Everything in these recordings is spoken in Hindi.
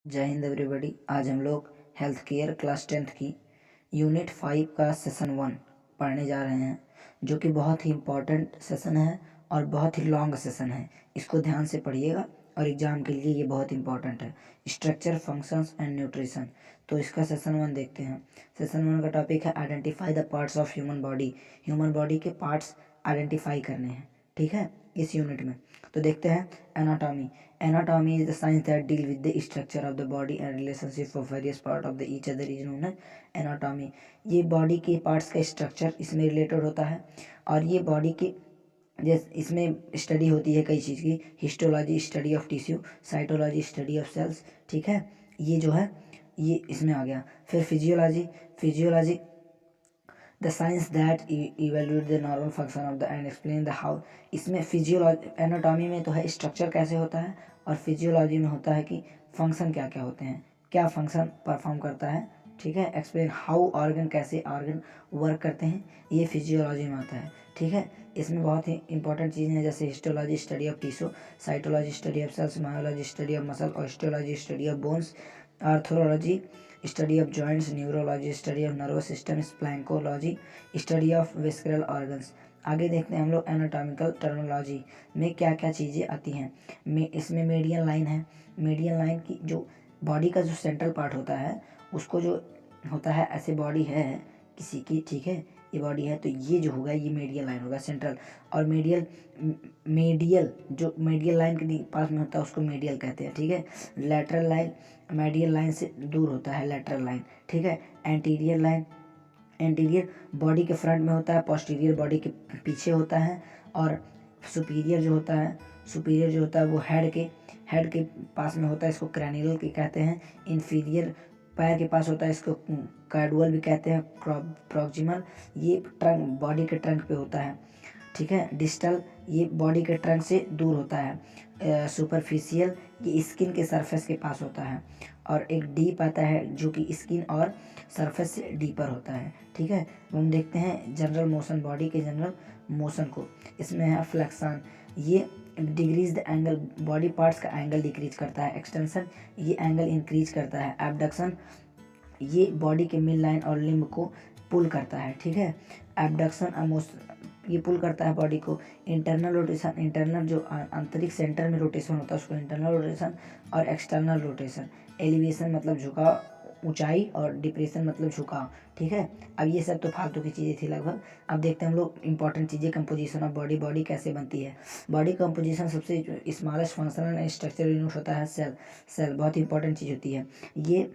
जय हिंद एवरीबॉडी। आज हम लोग हेल्थ केयर क्लास 10th की यूनिट 5 का सेशन 1 पढ़ने जा रहे हैं, जो कि बहुत ही इम्पोर्टेंट सेशन है और बहुत ही लॉन्ग सेशन है। इसको ध्यान से पढ़िएगा और एग्ज़ाम के लिए ये बहुत इंपॉर्टेंट है। Structure, functions and nutrition. तो इसका सेशन 1 देखते हैं। सेशन 1 का टॉपिक है identify the parts of human body. Human body के पार्ट्स आइडेंटिफाई करने हैं, ठीक है, इस यूनिट में। तो देखते हैं anatomy. Anatomy is the science that deal with the structure of the body and relationship of various part of the each other is known as anatomy। ये बॉडी के पार्ट्स का स्ट्रक्चर इसमें रिलेटेड होता है और ये बॉडी के जैसे इसमें स्टडी होती है कई चीज़ की। Histology study of tissue, cytology study of cells, ठीक है, ये जो है ये इसमें आ गया। फिर physiology the science that evaluate the normal function of the end explain the how. इसमें फिजियोलॉजी, एनाटॉमी में तो है स्ट्रक्चर कैसे होता है और फिजियोलॉजी में होता है कि फंक्शन क्या क्या होते हैं, क्या फंक्शन परफॉर्म करता है, ठीक है। एक्सप्लेन हाउ ऑर्गन, कैसे ऑर्गन वर्क करते हैं, ये फिजियोलॉजी में आता है, ठीक है। इसमें बहुत ही इंपॉर्टेंट चीज़ें हैं जैसे histology study of tissue, cytology study of cells, myology study of muscle, osteology study of bones, arthrology study of joints, neurology study of nervous system, splanchnology study of visceral organs. आगे देखते हैं हम लोग एनाटॉमिकल टर्मिनोलॉजी में क्या क्या चीज़ें आती हैं। इसमें मीडियन लाइन है। मीडियन लाइन की जो बॉडी का जो सेंट्रल पार्ट होता है उसको जो होता है, ऐसे बॉडी है किसी की, ठीक है, ये बॉडी है तो ये जो होगा ये मीडियल लाइन होगा, सेंट्रल। और मीडियल जो मीडियल लाइन के पास में होता है उसको मीडियल कहते हैं, ठीक है। लेटरल लाइन मीडियल लाइन से दूर होता है, लेटरल लाइन, ठीक है। एंटीरियर लाइन, एंटीरियर बॉडी के फ्रंट में होता है, पोस्टीरियर बॉडी के पीछे होता है। और सुपीरियर जो होता है, सुपीरियर जो होता है वो हेड के पास में होता है, इसको क्रैनियल के कहते हैं। इन्फीरियर पैर के पास होता है, इसको कार्डुअल भी कहते हैं, प्रॉक्सिमल ये ट्रंक बॉडी के ट्रंक पे होता है, ठीक है। डिस्टल ये बॉडी के ट्रंक से दूर होता है। सुपरफिशियल ये स्किन के सरफेस के पास होता है। और एक डीप आता है जो कि स्किन और सरफेस से डीपर होता है, ठीक है। हम देखते हैं जनरल मोशन, बॉडी के जनरल मोशन को। इसमें है फ्लेक्शन, ये decrease the angle, body parts का एंगल डिक्रीज करता है। एक्सटेंशन ये एंगल इंक्रीज करता है। एबडक्शन ये बॉडी के मिड लाइन और लिम्ब को पुल करता है, ठीक है। एबडक्शन ये पुल करता है बॉडी को। इंटरनल रोटेशन, इंटरनल जो आंतरिक सेंटर में रोटेशन होता है उसको इंटरनल रोटेशन, और एक्सटर्नल रोटेशन। एलिवेशन मतलब झुकाव, ऊंचाई, और डिप्रेशन मतलब झुकाव, ठीक है। अब ये सब तो फालतू की चीज़ें थी लगभग। अब देखते हैं हम लोग इंपॉर्टेंट चीज़ें। कंपोजिशन ऑफ बॉडी, बॉडी कैसे बनती है। बॉडी कंपोजिशन सबसे smallest functional and structural unit होता है सेल। सेल बहुत इंपॉर्टेंट चीज़ होती है। ये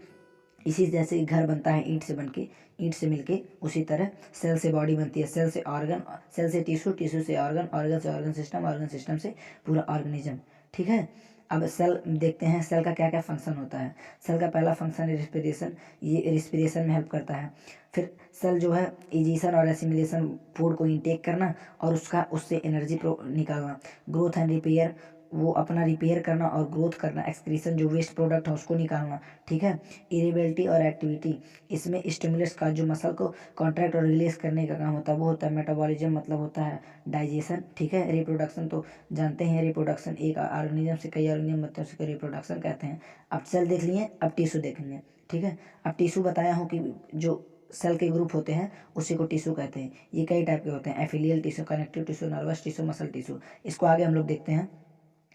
इसी जैसे घर बनता है ईंट से बनके, ईंट से मिलके, उसी तरह सेल से बॉडी बनती है। सेल से ऑर्गन, सेल से टिश्यू, टिश्यू से ऑर्गन, ऑर्गन से ऑर्गन सिस्टम, ऑर्गन सिस्टम से पूरा ऑर्गेनिज्म, ठीक है। अब सेल देखते हैं सेल का क्या क्या फंक्शन होता है। सेल का पहला फंक्शन है रिस्पिरेशन, ये रिस्पिरेशन में हेल्प करता है। फिर सेल जो है इजिशन और एसिमिलेशन, फूड को इंटेक करना और उससे एनर्जी निकालना। ग्रोथ एंड रिपेयर, वो अपना रिपेयर करना और ग्रोथ करना। एक्सक्रीशन जो वेस्ट प्रोडक्ट है उसको निकालना, ठीक है। इरेबिलिटी और एक्टिविटी, इसमें स्टिमुलस का जो मसल को कॉन्ट्रैक्ट और रिलीज करने का काम होता है वो होता है। मेटाबॉलिज्म मतलब होता है डाइजेशन, ठीक है। रिप्रोडक्शन तो जानते हैं, रिप्रोडक्शन एक ऑर्गेनिज्म से कई ऑर्गेनिज्म बनते हैं उसको रिप्रोडक्शन कहते हैं। अब सेल देख लिए, अब टिश्यू देख लिए, ठीक है। अब टिश्यू बताया हूँ कि जो सेल के ग्रुप होते हैं उसी को टिश्यू कहते हैं। ये कई टाइप के होते हैं, epithelial tissue, connective tissue, nervous tissue, muscle tissue. इसको आगे हम लोग देखते हैं।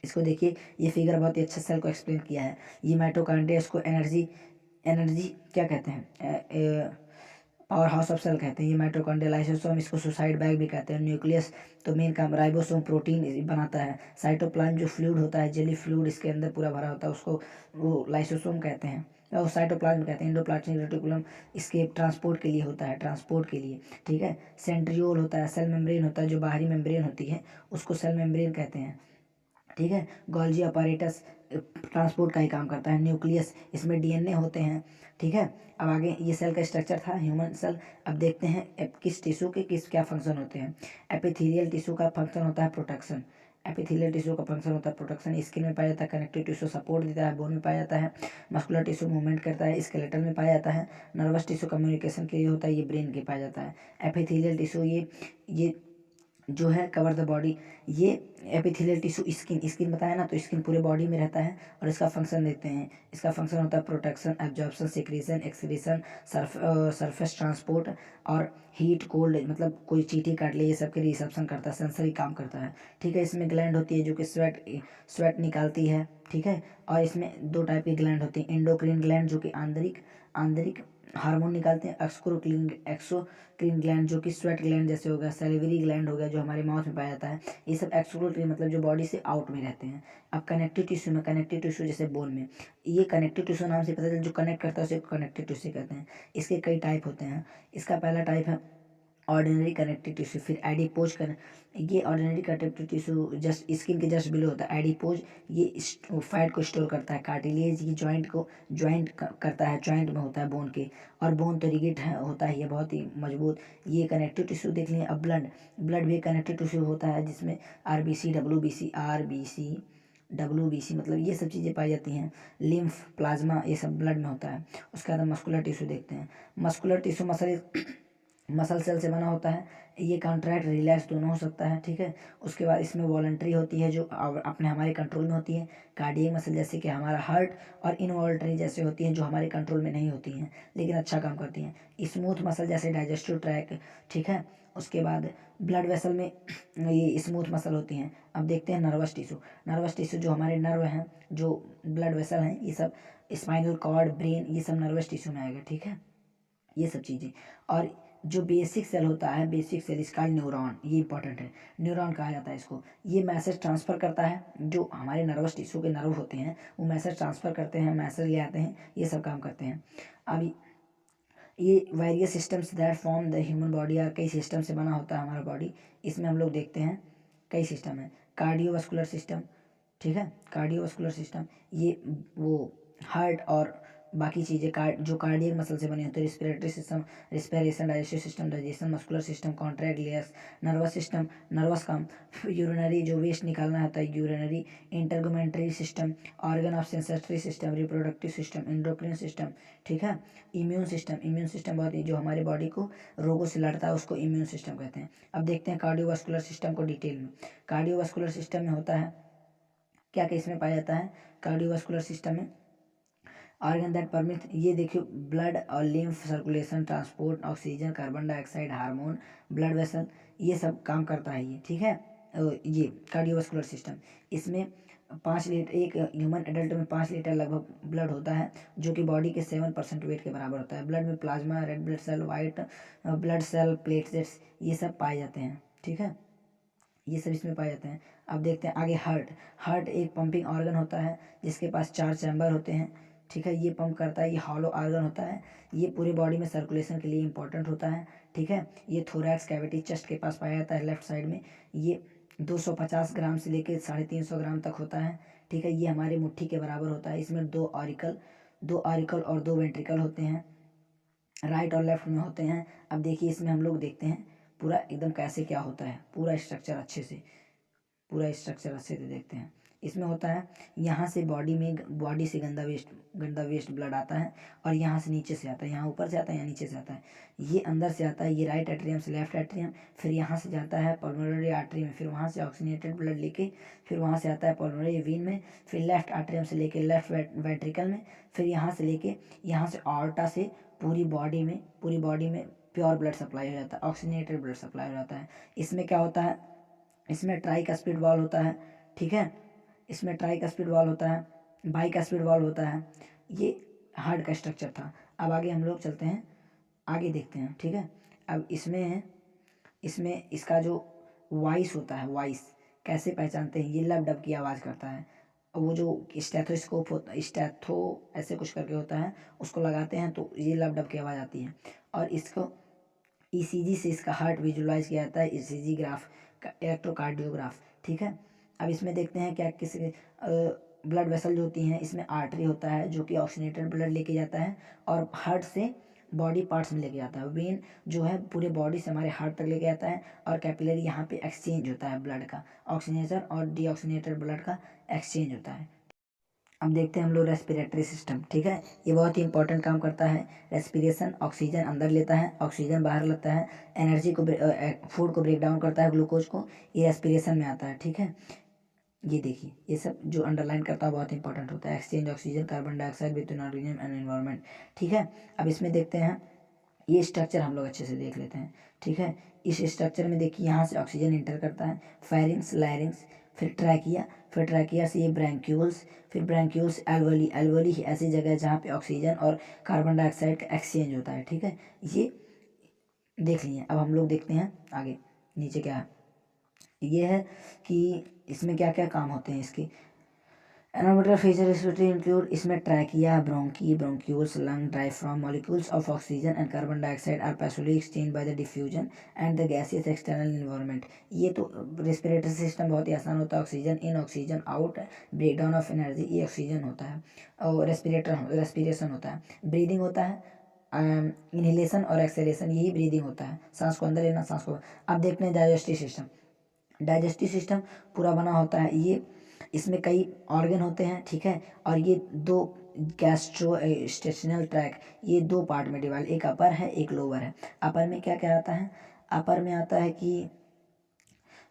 इसको देखिए, ये फिगर बहुत ही अच्छा सेल को एक्सप्लेन किया है। ये माइटोकॉन्ड्रिया, इसको एनर्जी, एनर्जी क्या कहते हैं, पावर हाउस ऑफ सेल कहते हैं। ये माइटोकॉन्ड्रिया, लाइसोसोम इसको सुसाइड बैग भी कहते हैं। न्यूक्लियस तो मेन काम, राइबोसोम प्रोटीन बनाता है। साइटोप्लाज्म जो फ्लूइड होता है, जेली फ्लूइड इसके अंदर पूरा भरा होता है, उसको वो लाइसोसोम कहते हैं और साइटोप्लाज्म कहते हैं। एंडोप्लाज्मिक रेटिकुलम इसके ट्रांसपोर्ट के लिए होता है, ट्रांसपोर्ट के लिए, ठीक है। सेंट्रियोल होता है, सेल मेम्ब्रेन होता है, जो बाहरी मेम्ब्रेन होती है उसको सेल मेम्ब्रेन कहते हैं, ठीक है। गोल्जी अपैरेटस ट्रांसपोर्ट का ही काम करता है। न्यूक्लियस, इसमें डीएनए होते हैं, ठीक है। अब आगे ये सेल का स्ट्रक्चर था ह्यूमन सेल। अब देखते हैं किस टिश्यू के किस क्या फंक्शन होते हैं। एपिथेलियल टिश्यू का फंक्शन होता है प्रोटेक्शन। एपिथेलियल टिश्यू का फंक्शन होता है प्रोटेक्शन। स्किन में पाया जाता है। कनेक्टिव टिश्यू सपोर्ट देता है, बोन में पाया जाता है। मस्कुलर टिश्यू मूवमेंट करता है, स्केलेटन में पाया जाता है। नर्वस टिश्यू कम्युनिकेशन के लिए होता है, ये ब्रेन के पाया जाता है। एपिथेलियल टिश्यू ये जो है कवर द बॉडी। ये एपिथेलियल टिश्यू स्किन बताया ना, तो स्किन पूरे बॉडी में रहता है और इसका फंक्शन देखते हैं। इसका फंक्शन होता है protection, absorption, secretion, excretion, surface transport और हीट कोल्ड, मतलब कोई चींटी काट ले ये सब के रिसेप्शन करता है, सेंसरी काम करता है। ठीक है, इसमें ग्लैंड होती है जो कि स्वेट निकालती है। ठीक है, और इसमें दो टाइप की ग्लैंड होती है, एंडोक्रीन ग्लैंड जो कि आंतरिक आंतरिक हार्मोन निकालते हैं, एक्सोक्रीन ग्लैंड जो कि स्वेट ग्लैंड जैसे हो गया, सैलिवरी ग्लैंड हो गया जो हमारे माउथ में पाया जाता है। ये सब एक्सोक्रीन मतलब जो बॉडी से आउट में रहते हैं। अब कनेक्टिव टिश्यू में, कनेक्टिव टिश्यू जैसे बोन में, ये कनेक्टिव टिश्यू नाम से पता चल, जो कनेक्ट करता है उसे कनेक्टिव टिश्यू कहते हैं। इसके कई टाइप होते हैं। इसका पहला टाइप है ऑर्डिनरी कनेक्टिव टिश्यू, फिर एडिपोज ये ordinary connective tissue just skin के जस्ट बिलो होता है। एडिपोज ये फैट को स्टोर करता है। कार्टिलेज ये ज्वाइंट करता है, ज्वाइंट में होता है बोन के। और बोन तो रिगिड होता है, ये बहुत ही मजबूत। ये कनेक्टिव टिश्यू देख लें। अब ब्लड भी कनेक्टिव टिश्यू होता है, जिसमें आरबीसी, डब्ल्यूबीसी मतलब ये सब चीज़ें पाई जाती हैं। लिम्फ, प्लाज्मा ये सब ब्लड में होता है। उसके बाद मस्कुलर टिश्यू देखते हैं। मस्कुलर टिश्यू मसल सेल से बना होता है। ये कॉन्ट्रैक्ट रिलैक्स दोनों हो सकता है। ठीक है, उसके बाद इसमें वॉलंटरी होती है जो अपने हमारे कंट्रोल में होती है। कार्डियक मसल जैसे कि हमारा हार्ट, और इनवॉलंटरी जैसे होती हैं जो हमारे कंट्रोल में नहीं होती हैं लेकिन अच्छा काम करती हैं। स्मूथ मसल जैसे डाइजेस्टिव ट्रैक। ठीक है, उसके बाद ब्लड वेसल में ये स्मूथ मसल होती हैं। अब देखते हैं नर्वस टिश्यू। नर्वस टिश्यू जो हमारे नर्व हैं, जो ब्लड वेसल हैं, ये सब स्पाइनल कॉर्ड, ब्रेन, ये सब नर्वस टिश्यू में आएगा। ठीक है, ये सब चीज़ें। और जो बेसिक सेल होता है, बेसिक सेल इसका न्यूरॉन, ये इंपॉर्टेंट है, न्यूरॉन कहा जाता है इसको। ये मैसेज ट्रांसफ़र करता है, जो हमारे नर्वस टिश्यू के नर्व होते हैं वो मैसेज ट्रांसफ़र करते हैं, मैसेज ले आते हैं, ये सब काम करते हैं। अभी ये various systems that form the human body, और कई सिस्टम से बना होता है हमारा बॉडी। इसमें हम लोग देखते हैं कई सिस्टम है। कार्डियोवास्कुलर सिस्टम, ठीक है, कार्डियोवास्कुलर सिस्टम ये वो हार्ट और बाकी चीज़ें जो कार्डियक मसल से बने होते हैं। Respiratory system, respiration, digestive system, digestion, muscular system, contract layers, nervous system, nervous काम, यूरिनरी जो वेस्ट निकालना होता है, urinary, integumentary system, organ of sensory system, reproductive system, endocrine system. ठीक है, इम्यून सिस्टम बहुत ही जो हमारी बॉडी को रोगों से लड़ता है उसको इम्यून सिस्टम कहते हैं। अब देखते हैं कार्डियोवास्कुलर सिस्टम को डिटेल में। कार्डियोवास्कुलर सिस्टम में होता है क्या क्या इसमें पाया जाता है कार्डियोवास्कुलर सिस्टम में। ऑर्गन दैट परमिट, ये देखियो ब्लड और lymph circulation, transport, oxygen, carbon dioxide, hormone, blood vessel, ये सब काम करता है ये। ठीक है, ये कार्डियोवास्कुलर सिस्टम। इसमें 5 लीटर, एक ह्यूमन एडल्ट में 5 लीटर लगभग ब्लड होता है, जो कि बॉडी के 7% वेट के बराबर होता है। ब्लड में plasma, red blood cell, white blood cell, platelets, ये सब पाए जाते हैं। ठीक है, ये सब इसमें पाए जाते हैं। अब देखते हैं आगे हार्ट एक पंपिंग ऑर्गन होता है जिसके पास 4 चैम्बर होते हैं। ठीक है, ये पंप करता है, ये हॉलो ऑर्गन होता है, ये पूरे बॉडी में सर्कुलेशन के लिए इंपॉर्टेंट होता है। ठीक है, ये थोरैक्स कैविटी, चेस्ट के पास पाया जाता है लेफ्ट साइड में। ये 250 ग्राम से लेकर 350 ग्राम तक होता है। ठीक है, ये हमारे मुट्ठी के बराबर होता है। इसमें दो ऑरिकल और 2 वेंट्रिकल होते हैं, राइट और लेफ्ट में होते हैं। अब देखिए इसमें हम लोग देखते हैं पूरा एकदम कैसे क्या होता है, पूरा स्ट्रक्चर अच्छे से देखते हैं। इसमें होता है यहाँ से बॉडी से गंदा वेस्ट ब्लड आता है, और यहाँ से नीचे से आता है, यहाँ ऊपर से आता है, यहाँ नीचे से आता है। ये अंदर से आता है, ये राइट एट्रियम से लेफ्ट एट्रियम, फिर यहाँ से जाता है पल्मोनरी आर्टरी में, फिर वहाँ से ऑक्सीजनेटेड ब्लड लेके फिर वहाँ से आता है पल्मोनरी वेन में, फिर लेफ्ट आर्टरियम से लेके लेफ्ट वेंट्रिकल में, फिर यहाँ से लेके यहाँ से ऑर्टा से पूरी बॉडी में प्योर ब्लड सप्लाई हो जाता है, ऑक्सीजनेटेड ब्लड सप्लाई हो जाता है। इसमें क्या होता है, इसमें ट्राइकस्पिड वॉल्व होता है। ठीक है, इसमें ट्राइकस्पिड वॉल्व होता है, बाइकस्पिड वॉल्व होता है। ये हार्ट का स्ट्रक्चर था। अब आगे हम लोग चलते हैं, आगे देखते हैं। ठीक है, अब इसमें इसका जो वॉइस होता है, वॉइस कैसे पहचानते हैं, ये लब डब की आवाज़ करता है। वो जो स्टेथोस्कोप होता है, स्टेथो ऐसे कुछ करके होता है, उसको लगाते हैं तो ये लब डब की आवाज़ आती है। और इसको ईसीजी से इसका हार्ट विजुलाइज किया जाता है, ईसीजी ग्राफ का, इलेक्ट्रोकार्डियोग्राफ। ठीक है, अब इसमें देखते हैं क्या किस ब्लड वेसल जो होती हैं, इसमें आर्टरी होता है जो कि ऑक्सीजनेटेड ब्लड लेके जाता है और हार्ट से बॉडी पार्ट्स में लेके जाता है। वेन जो है पूरे बॉडी से हमारे हार्ट तक लेके जाता है, और कैपिलरी यहाँ पे एक्सचेंज होता है ब्लड का, ऑक्सीजनेशन और डीऑक्सीजनेटेड ब्लड का एक्सचेंज होता है। अब देखते हैं हम लोग रेस्पिरेटरी सिस्टम। ठीक है, ये बहुत ही इंपॉर्टेंट काम करता है। रेस्पिरेशन, ऑक्सीजन अंदर लेता है, ऑक्सीजन बाहर लेता है, एनर्जी को फूड को ब्रेक डाउन करता है, ग्लूकोज को, ये रेस्पिरेशन में आता है। ठीक है, ये देखिए, ये सब जो अंडरलाइन करता है बहुत इंपॉर्टेंट होता है। Exchange oxygen carbon dioxide between organism and environment. ठीक है, अब इसमें देखते हैं, ये स्ट्रक्चर हम लोग अच्छे से देख लेते हैं। ठीक है, इस स्ट्रक्चर में देखिए, यहाँ से ऑक्सीजन इंटर करता है, फेरिंग्स, लैरिंग्स, फिर ट्रैकिया, फिर ट्रैकिया से ये ब्रैंक्यूल्स, फिर ब्रैंक्यूल्स एल्वोली। एल्वोली ही ऐसी जगह है जहाँ पे ऑक्सीजन और कार्बन डाइऑक्साइड का एक्सचेंज होता है। ठीक है, ये देख लिए। अब हम लोग देखते हैं आगे नीचे क्या है। ये है कि इसमें क्या क्या काम होते हैं इसके। एनारोमेट्रिक फीचर रेस्पिरेटरी इंक्लूड, इसमें trachea, bronchi, bronchioles, lung, diaphragm, molecules of oxygen and carbon dioxide are passively exchange by the diffusion and the gaseous external environment. ये तो रेस्पिरेटरी सिस्टम बहुत ही आसान होता है। Oxygen in, oxygen out, break down of energy, ये ऑक्सीजन होता है और रेस्पिरेशन होता है। ब्रीदिंग होता है, इनहेलेशन और एक्सहेलेशन, यही ब्रीदिंग होता है, सांस को अंदर लेना, सांस को। अब देखते हैं डाइजेस्टिव सिस्टम। डाइजेस्टिव सिस्टम पूरा बना होता है ये, इसमें कई ऑर्गन होते हैं। ठीक है, और ये दो गैस्ट्रो इंटेस्टिनल ट्रैक, ये दो पार्ट में डिवाइड, एक अपर है एक लोअर है। अपर में क्या क्या आता है, अपर में आता है कि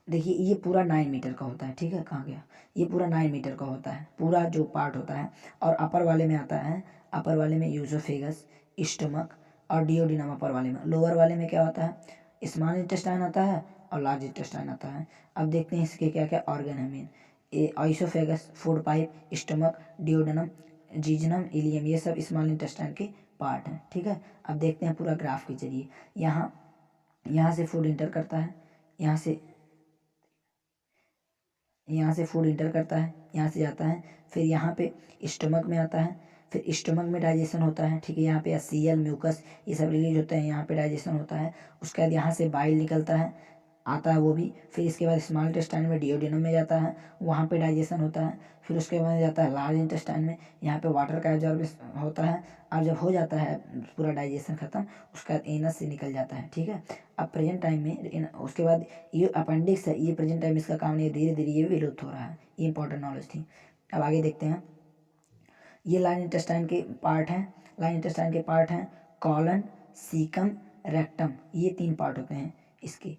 देखिए, ये पूरा 9 मीटर का होता है। ठीक है, कहाँ गया, ये पूरा 9 मीटर का होता है पूरा जो पार्ट होता है। और अपर वाले में आता है, अपर वाले में यूसोफेगस, स्टमक और डिओडिनम अपर वाले में। लोअर वाले में क्या होता है, स्मॉल इंटेस्टाइन आता है और लार्ज इंटेस्टाइन आता है। अब देखते हैं इसके क्या क्या ऑर्गन है main. Oesophagus, food pipe, stomach, duodenum, jejunum, ileum, ये सब स्मॉल इंटेस्टाइन के पार्ट हैं। ठीक है, अब देखते हैं पूरा ग्राफ के जरिए। यहाँ यहाँ से फूड इंटर करता है, यहाँ से फूड इंटर करता है, यहाँ से जाता है, फिर यहाँ पे स्टमक में आता है, फिर स्टमक में डाइजेशन होता है। ठीक है, यहाँ पे सीएल, म्यूकस, ये सब रिलीज होते हैं, यहाँ पे डाइजेशन होता है। उसके बाद यहाँ से बाइल निकलता है, आता है वो भी। फिर इसके बाद स्मॉल इंटेस्टाइन में डिओडिनम में जाता है, वहाँ पे डाइजेशन होता है। फिर उसके बाद जाता है लार्ज इंटेस्टाइन में, यहाँ पे वाटर का एब्जॉर्बेशन होता है। और जब हो जाता है पूरा डाइजेशन खत्म, उसके बाद एनस से निकल जाता है। ठीक है, अब प्रेजेंट टाइम में उसके बाद ये अपेंडिक्स है, ये प्रेजेंट टाइम इसका काम नहीं, धीरे धीरे ये भी विलुप्त हो रहा है। ये इंपॉर्टेंट नॉलेज थी। अब आगे देखते हैं, ये लाइन इंटेस्टाइन के पार्ट हैं। लाइन इंटेस्टाइन के पार्ट हैं कॉलन, सीकम, रेक्टम, ये 3 पार्ट होते हैं इसके,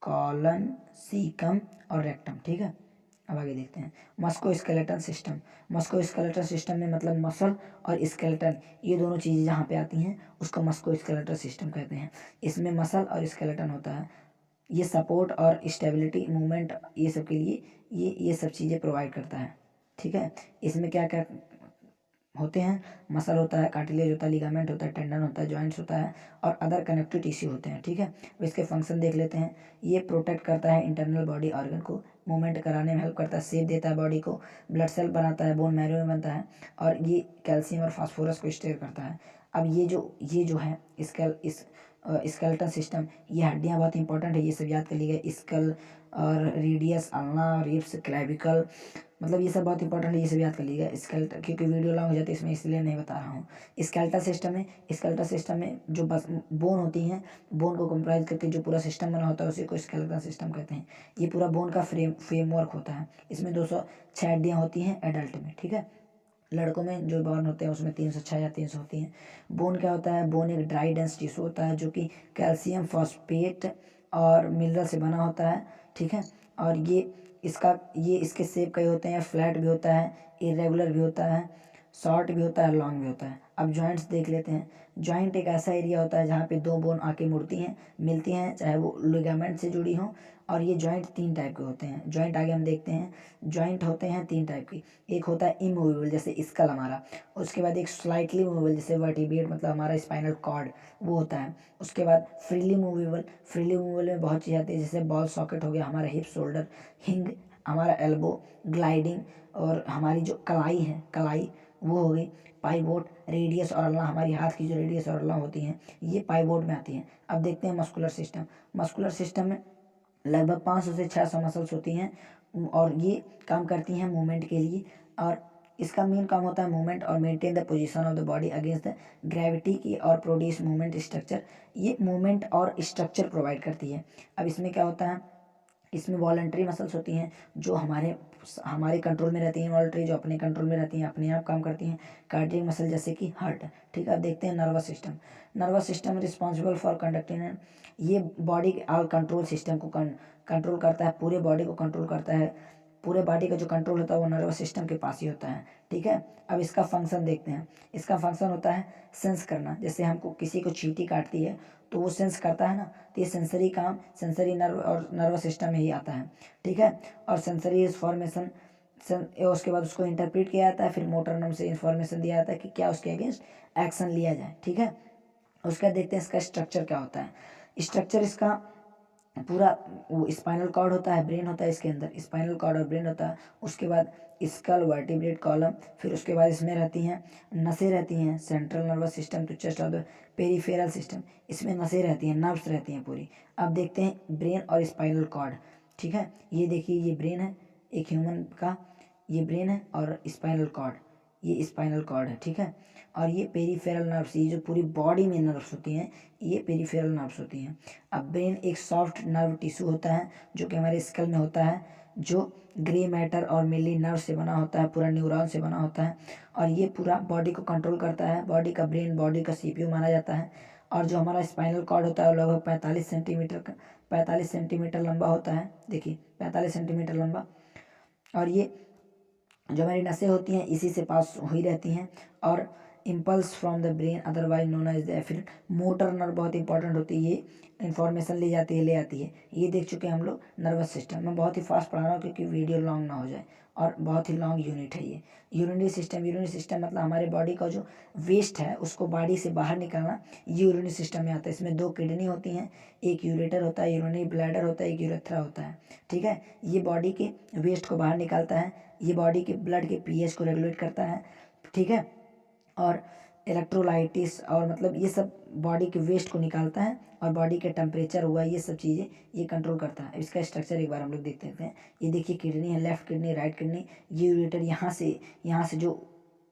कॉलन, सीकम और रेक्टम। ठीक है, अब आगे देखते हैं मस्कुलोस्केलेटल सिस्टम। मस्कुलोस्केलेटल सिस्टम में मतलब मसल और स्केलेटन, ये दोनों चीज़ें जहाँ पे आती हैं उसको मस्कुलोस्केलेटल सिस्टम कहते हैं। इसमें मसल और स्केलेटन होता है, ये सपोर्ट और स्टेबिलिटी, मूवमेंट, ये सब के लिए ये सब चीज़ें प्रोवाइड करता है। ठीक है, इसमें क्या क्या होते हैं, मसल होता है, कार्टिलेज होता है, लिगामेंट होता है, टेंडन होता है, जॉइंट्स होता है और अदर कनेक्टिव टिश्यू होते हैं। ठीक है, अब इसके फंक्शन देख लेते हैं। ये प्रोटेक्ट करता है इंटरनल बॉडी ऑर्गन को, मूवमेंट कराने में हेल्प करता है, शेप देता है बॉडी को, ब्लड सेल बनाता है, बोन मैरो में बनता है, और ये कैल्शियम और फास्फोरस को स्टोर करता है। अब ये जो है स्केलेटल सिस्टम, ये हड्डियाँ बहुत इंपॉर्टेंट है, ये सब याद कर लीजिए। स्कल और रेडियस, अल्ना, रिब्स, क्लेविकल, मतलब ये सब बहुत इंपॉर्टेंट है, ये सब याद कर लीजिएगा। स्केलेटल, क्योंकि वीडियो लॉन्ग हो जाती है इसमें, इसलिए नहीं बता रहा हूँ। स्केलेटल सिस्टम में जो बस बोन होती हैं, बोन को कंप्राइज करके जो पूरा सिस्टम बना होता है उसी को स्केलेटल सिस्टम कहते हैं। ये पूरा बोन का फ्रेमवर्क होता है। इसमें 206 हड्डियाँ होती हैं एडल्ट में। ठीक है, लड़कों में जो बॉर्न होते हैं उसमें 306 या 300 होती हैं। बोन क्या होता है, बोन एक ड्राई डेंस टिश्यू होता है जो कि कैल्शियम, फॉस्फेट और मिनरल से बना होता है। ठीक है, और ये इसके शेप कई होते हैं, फ्लैट भी होता है, इरेगुलर भी होता है, शॉर्ट भी होता है, लॉन्ग भी होता है। अब जॉइंट्स देख लेते हैं। जॉइंट एक ऐसा एरिया होता है जहाँ पे दो बोन आके मिलती हैं, चाहे वो लिगामेंट से जुड़ी हों। और ये जॉइंट 3 टाइप के होते हैं। जॉइंट आगे हम देखते हैं, जॉइंट होते हैं 3 टाइप की। एक होता है इमूवेबल, जैसे स्कल हमारा। उसके बाद एक स्लाइटली मूवेबल, जैसे वर्टिब्रेट मतलब हमारा स्पाइनल कॉर्ड, वो होता है। उसके बाद फ्रीली मूवेबल, फ्रीली मूवेबल में बहुत चीज़ आती है, जैसे बॉल सॉकेट हो गया, हमारा हिप, शोल्डर, हिंग, हमारा एल्बो, ग्लाइडिंग, और हमारी जो कलाई है, कलाई वो हो गई। पाइवोट, रेडियस और अल्ना, हमारी हाथ की जो रेडियस और अल्ना होती हैं, ये पाइवोट में आती हैं। अब देखते हैं मस्कुलर सिस्टम। मस्कुलर सिस्टम में लगभग 500 से 600 मसल्स होती हैं और ये काम करती हैं मूवमेंट के लिए। और इसका मेन काम होता है मूवमेंट और maintain the position of the body against the gravity की, और प्रोड्यूस मूवमेंट स्ट्रक्चर, ये मूवमेंट और स्ट्रक्चर प्रोवाइड करती है। अब इसमें क्या होता है, इसमें वॉलंटरी मसल्स होती हैं जो हमारे कंट्रोल में रहती हैं, वॉलंटरी जो अपने कंट्रोल में रहती हैं, अपने आप काम करती हैं। कार्डियक मसल जैसे कि हार्ट। ठीक है, अब देखते हैं nervous system. Nervous system responsible for conducting, ये बॉडी के ऑल कंट्रोल सिस्टम को कंट्रोल करता है, पूरे बॉडी को कंट्रोल करता है। पूरे बॉडी का जो कंट्रोल होता है वो नर्वस सिस्टम के पास ही होता है। ठीक है, अब इसका फंक्शन देखते हैं। इसका फंक्शन होता है सेंस करना। जैसे हमको किसी को चींटी काटती है तो वो सेंस करता है ना, तो ये सेंसरी काम सेंसरी नर्व और नर्वस सिस्टम में ही आता है। ठीक है, और सेंसरी इन्फॉर्मेशन उसके बाद उसको इंटरप्रेट किया जाता है, फिर मोटर नर्व से इन्फॉर्मेशन दिया जाता है कि क्या उसके अगेंस्ट एक्शन लिया जाए। ठीक है, उसका देखते हैं इसका स्ट्रक्चर क्या होता है। स्ट्रक्चर इसका पूरा वो स्पाइनल कॉर्ड होता है, ब्रेन होता है इसके अंदर, स्पाइनल कॉर्ड और ब्रेन होता है। उसके बाद स्कल, वर्टिब्रेट कॉलम, फिर उसके बाद इसमें रहती हैं नसें रहती हैं, central nervous system to chest of the peripheral system, इसमें नसें रहती हैं, नर्व्स रहती हैं पूरी। अब देखते हैं ब्रेन और स्पाइनल कॉर्ड। ठीक है, ये देखिए ये ब्रेन है एक ह्यूमन का, ये ब्रेन है और स्पाइनल कॉर्ड, ये स्पाइनल कॉर्ड है। ठीक है, और ये पेरिफेरल नर्व्स, ये जो पूरी बॉडी में नर्व्स होती हैं ये पेरिफेरल नर्व्स होती हैं। अब ब्रेन एक सॉफ्ट नर्व टिश्यू होता है जो कि हमारे स्कल में होता है, जो ग्रे मैटर और मिली नर्व से बना होता है, पूरा न्यूरॉन से बना होता है, और ये पूरा बॉडी को कंट्रोल करता है। बॉडी का ब्रेन बॉडी का सीपीयू माना जाता है। और जो हमारा स्पाइनल कॉर्ड होता है वो लगभग 45 सेंटीमीटर लंबा होता है। देखिए 45 सेंटीमीटर लंबा, और ये जो हमारी नसें होती हैं इसी से पास हुई रहती हैं। और impulse from the brain otherwise known as the efferent motor nerve बहुत इंपॉर्टेंट होती है, ये इन्फॉर्मेशन ले जाती है, ले आती है। ये देख चुके हैं हम लोग नर्वस सिस्टम। मैं बहुत ही फास्ट पढ़ा रहा हूँ क्योंकि वीडियो लॉन्ग ना हो जाए, और बहुत ही लॉन्ग यूनिट है ये। यूरिनरी सिस्टम, यूरिनरी सिस्टम मतलब हमारे बॉडी का जो वेस्ट है उसको बॉडी से बाहर निकालना, ये यूरिनरी सिस्टम में आता है। इसमें 2 किडनी होती हैं, एक यूरेटर होता है, यूरिनरी ब्लैडर होता है, एक यूरेथ्रा होता है। ठीक है, ये बॉडी के वेस्ट को बाहर निकालता है, ये बॉडी के ब्लड के पीएच को रेगुलेट करता है। ठीक है, और इलेक्ट्रोलाइटिस और मतलब ये सब बॉडी के वेस्ट को निकालता है, और बॉडी के टेम्परेचर हुआ ये सब चीज़ें ये कंट्रोल करता है। इसका स्ट्रक्चर एक बार हम लोग देख लेते हैं। ये देखिए किडनी है, लेफ्ट किडनी, राइट किडनी, ये यूरेटर यहाँ से जो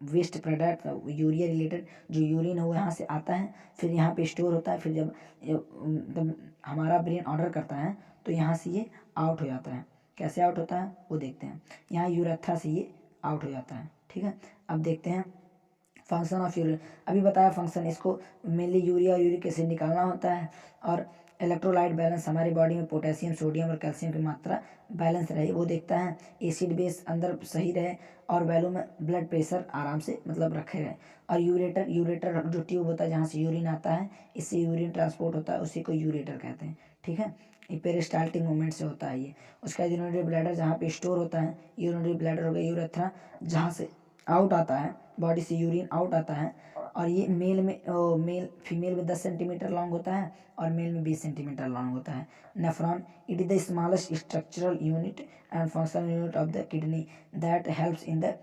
वेस्ट प्रोडक्ट यूरिया रिलेटेड जो यूरिन है वो यहाँ से आता है, फिर यहाँ पे स्टोर होता है, फिर जब हमारा ब्रेन ऑर्डर करता है तो यहाँ से ये आउट हो जाता है। कैसे आउट होता है वो देखते हैं। यहाँ यूरेथ्रा से ये आउट हो जाता है। ठीक है, अब देखते हैं फंक्शन ऑफ यूरिन। अभी बताया फंक्शन, इसको मेनली यूरिया और यूरिक एसिड निकालना होता है, और इलेक्ट्रोलाइट बैलेंस, हमारी बॉडी में पोटेशियम, सोडियम और कैल्शियम की मात्रा बैलेंस रहे वो देखता है। एसिड बेस अंदर सही रहे, और वैल्यू में ब्लड प्रेशर आराम से मतलब रखे रहे। और यूरेटर जो ट्यूब होता है जहाँ से यूरिन आता है, इससे यूरिन ट्रांसपोर्ट होता है, उसी को यूरेटर कहते हैं। ठीक है, ये पेरिस्टाल्टिक मूवमेंट से होता है ये। उसका यूरिनरी ब्लैडर जहाँ पे स्टोर होता है, यूरिनरी ब्लैडर हो गया, यूरेथ्रा जहाँ से आउट आता है, बॉडी से यूरिन आउट आता है। और ये फीमेल में 10 सेंटीमीटर लॉन्ग होता है, और मेल में 20 सेंटीमीटर लॉन्ग होता है। Nephron, it is the smallest structural unit and functional unit of the kidney that helps in the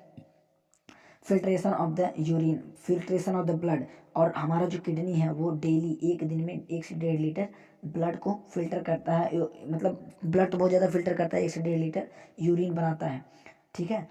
filtration of the urine, filtration of the blood. और हमारा जो किडनी है वो डेली एक दिन में 1 से 1.5 लीटर ब्लड को फिल्टर करता है, मतलब ब्लड तो बहुत ज़्यादा फिल्टर करता है, 1 से 1.5 लीटर यूरिन बनाता है। ठीक है,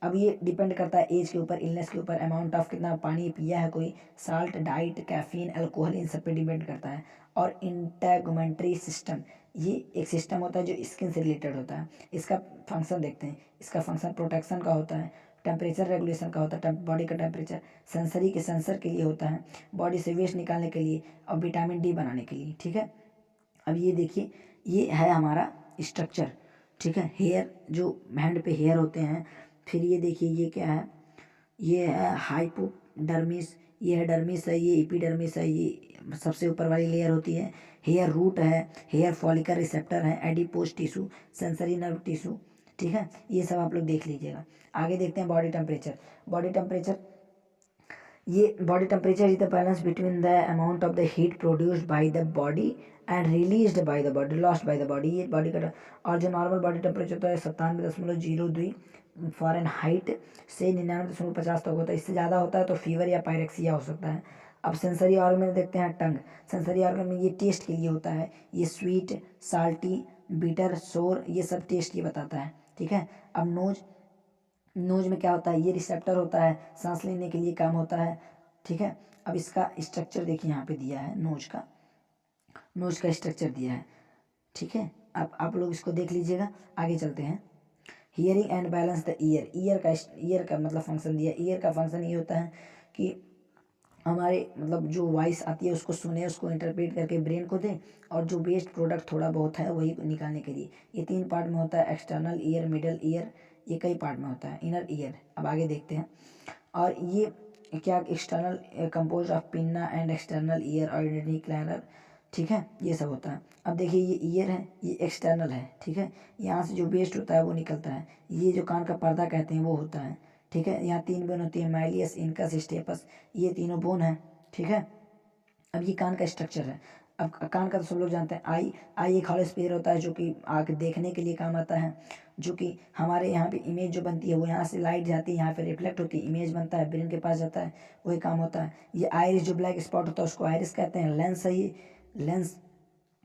अब ये डिपेंड करता है एज के ऊपर, इलनेस के ऊपर, अमाउंट ऑफ कितना पानी पिया है कोई, साल्ट, डाइट, कैफीन, अल्कोहल, इन सब पे डिपेंड करता है। और इंटेगुमेंट्री सिस्टम, ये एक सिस्टम होता है जो स्किन से रिलेटेड होता है। इसका फंक्शन देखते हैं। इसका फंक्शन प्रोटेक्शन का होता है, टेम्परेचर रेगुलेशन का होता है, बॉडी का टेम्परेचर, सेंसर के लिए होता है, बॉडी से वेस्ट निकालने के लिए, और विटामिन डी बनाने के लिए। ठीक है, अब ये देखिए ये है हमारा स्ट्रक्चर। ठीक है, हेयर जो हैंड पे हेयर होते हैं, फिर ये देखिए ये क्या है, ये है हाइपोडर्मिस, ये है डर्मिस है, ये एपिडर्मिस है, ये सबसे ऊपर वाली लेयर होती है। हेयर रूट है, हेयर फॉलिकल रिसेप्टर है, adipose tissue, sensory nerve tissue. ठीक है, ये सब आप लोग देख लीजिएगा। आगे देखते हैं बॉडी टेम्परेचर। बॉडी टेम्परेचर, ये body temperature is the balance between the amount of the heat produced by the body and released by the body, lost by the body, ये बॉडी का। और जो नॉर्मल बॉडी टेम्परेचर होता है 97.02 फ़ारेनहाइट से 99.50 तक होता है। इससे ज़्यादा होता है तो फीवर या पायरेक्सिया हो सकता है। अब सेंसरी ऑर्गन में देखते हैं टंग। सेंसरी ऑर्गन में ये टेस्ट के लिए होता है, ये स्वीट, साल्टी, बिटर, सोर, ये सब टेस्ट ये बताता है। ठीक है, अब नोज में क्या होता है, ये रिसेप्टर होता है, सांस लेने के लिए काम होता है। ठीक है, अब इसका स्ट्रक्चर देखिए यहाँ पे दिया है, नोज का स्ट्रक्चर दिया है। ठीक है, आप लोग इसको देख लीजिएगा। आगे चलते हैं। Hearing and balance the year. Year का मतलब फंक्शन दिया। ईयर का फंक्शन ये होता है कि हमारे मतलब जो वॉइस आती है उसको सुने, उसको इंटरप्रेट करके ब्रेन को दें, और जो वेस्ट प्रोडक्ट थोड़ा बहुत है वही निकालने के लिए। ये 3 पार्ट में होता है, एक्सटर्नल ईयर, मिडल ईयर, ये कई पार्ट में होता है, इनर ईयर। अब आगे देखते हैं। और ये क्या external composed of pinna and external ear auditory canal, ठीक है, ये सब होता है। अब देखिए ये ईयर है, ये एक्सटर्नल है, ठीक है, यहाँ से जो वेस्ट होता है वो निकलता है। ये जो कान का पर्दा कहते हैं वो होता है, ठीक है। यहाँ 3 बोन होती है, माइलियस, इनकस, स्टेपस, ये तीनों बोन है, ठीक है। अब ये कान का स्ट्रक्चर है। अब कान का तो सब लोग जानते हैं। आई एक हॉलो स्फीयर होता है जो कि आँख देखने के लिए काम आता है, जो कि हमारे यहाँ पे इमेज जो बनती है वो यहाँ से लाइट जाती है, यहाँ पे रिफ्लेक्ट होती है, इमेज बनता है, ब्रेन के पास जाता है, वही काम होता है। ये आइरिस जो ब्लैक स्पॉट होता है उसको आइरिस कहते हैं। लेंस है, ये लेंस,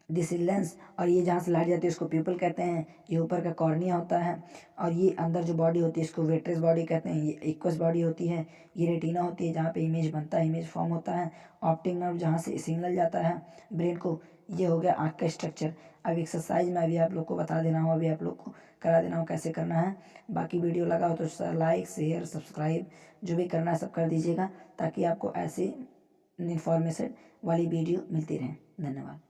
दिस इज लेंस। और ये जहाँ से लाइट जाती है उसको प्यूपल कहते हैं। ये ऊपर का कॉर्निया होता है। और ये अंदर जो बॉडी होती है इसको वेट्रेस बॉडी कहते हैं। ये एक्वस बॉडी होती है। ये रेटिना होती है जहाँ पे इमेज बनता है, इमेज फॉर्म होता है। ऑप्टिक नर्व जहाँ से सिग्नल जाता है ब्रेन को। ये हो गया आँख का स्ट्रक्चर। अब एक्सरसाइज में अभी आप लोग को बता देना हो, अभी आप लोग को करा देना हो कैसे करना है। बाकी वीडियो लगा हो तो लाइक, शेयर, सब्सक्राइब जो भी करना है सब कर दीजिएगा, ताकि आपको ऐसी इन्फॉर्मेशन वाली वीडियो मिलती रहे। धन्यवाद।